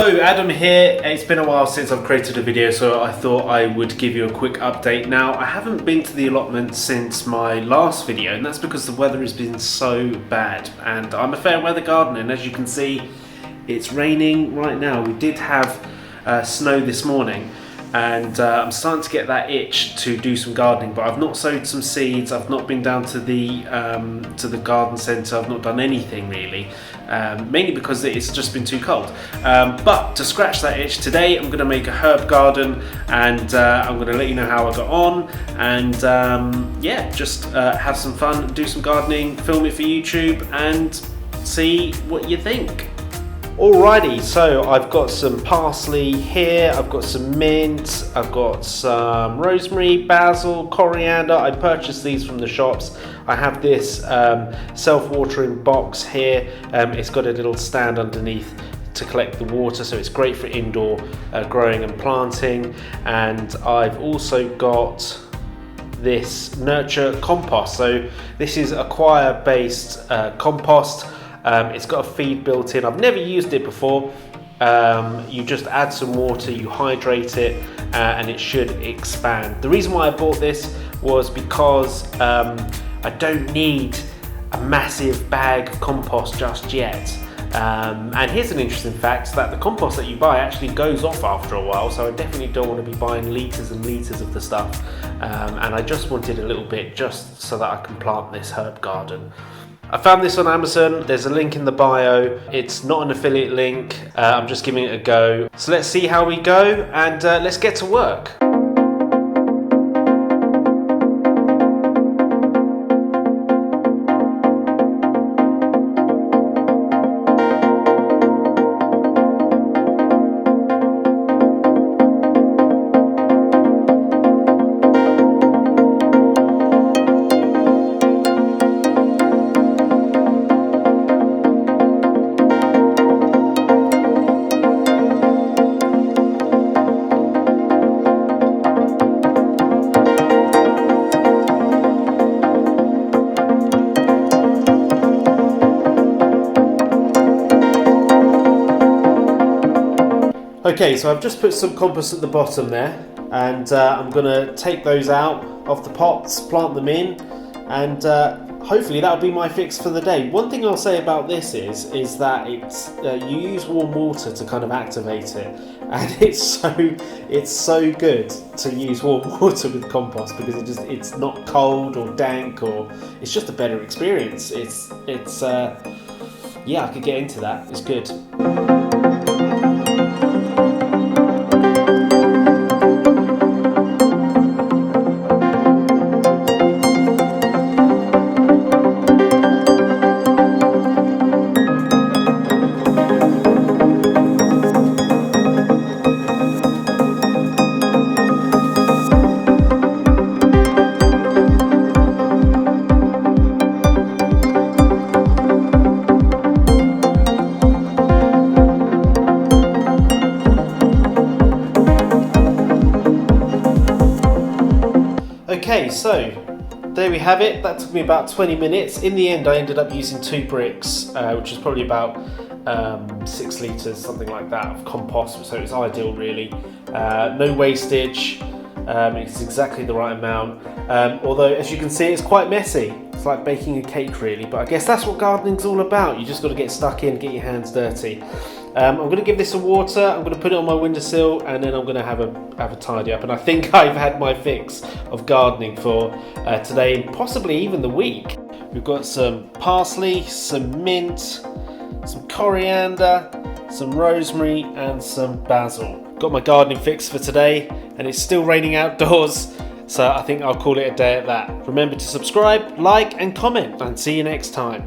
Hello, Adam here. It's been a while since I've created a video, so I thought I would give you a quick update. Now, I haven't been to the allotment since my last video, and that's because the weather has been so bad. And I'm a fair weather gardener, and as you can see, it's raining right now. We did have snow this morning, and I'm starting to get that itch to do some gardening, but I've not sowed some seeds. I've not been down to the garden centre. I've not done anything really, mainly because it's just been too cold. But to scratch that itch, today I'm going to make a herb garden, and I'm going to let you know how I got on, and yeah, just have some fun, do some gardening, film it for YouTube, and see what you think. Alrighty, so I've got some parsley here, I've got some mint, I've got some rosemary, basil, coriander. I purchased these from the shops. I have this self-watering box here. It's got a little stand underneath to collect the water, so it's great for indoor growing and planting. And I've also got this Nurture compost. So this is Acquire based compost. It's got a feed built in. I've never used it before. You just add some water, you hydrate it, and it should expand. The reason why I bought this was because I don't need a massive bag of compost just yet. And here's an interesting fact, that the compost that you buy actually goes off after a while, so I definitely don't want to be buying litres and litres of the stuff. And I just wanted a little bit just so that I can plant this herb garden. I found this on Amazon. There's a link in the bio. It's not an affiliate link. I'm just giving it a go. So let's see how we go, and let's get to work. Okay, so I've just put some compost at the bottom there, and I'm going to take those out of the pots, plant them in, and hopefully that'll be my fix for the day. One thing I'll say about this is that it's you use warm water to kind of activate it, and it's so good to use warm water with compost because it's not cold or dank, or it's just a better experience. It's yeah, I could get into that. It's good. Okay, so there we have it. That took me about 20 minutes. In the end, I ended up using 2 bricks, which is probably about 6 litres, something like that, of compost, so it's ideal really. No wastage, it's exactly the right amount. Although, as you can see, it's quite messy. It's like baking a cake really, but I guess that's what gardening's all about. You just got to get stuck in, get your hands dirty. I'm going to give this some water, I'm going to put it on my windowsill, and then I'm going to have a tidy up. And I think I've had my fix of gardening for today, and possibly even the week. We've got some parsley, some mint, some coriander, some rosemary, and some basil. Got my gardening fix for today, and it's still raining outdoors, so I think I'll call it a day at that. Remember to subscribe, like, and comment, and see you next time.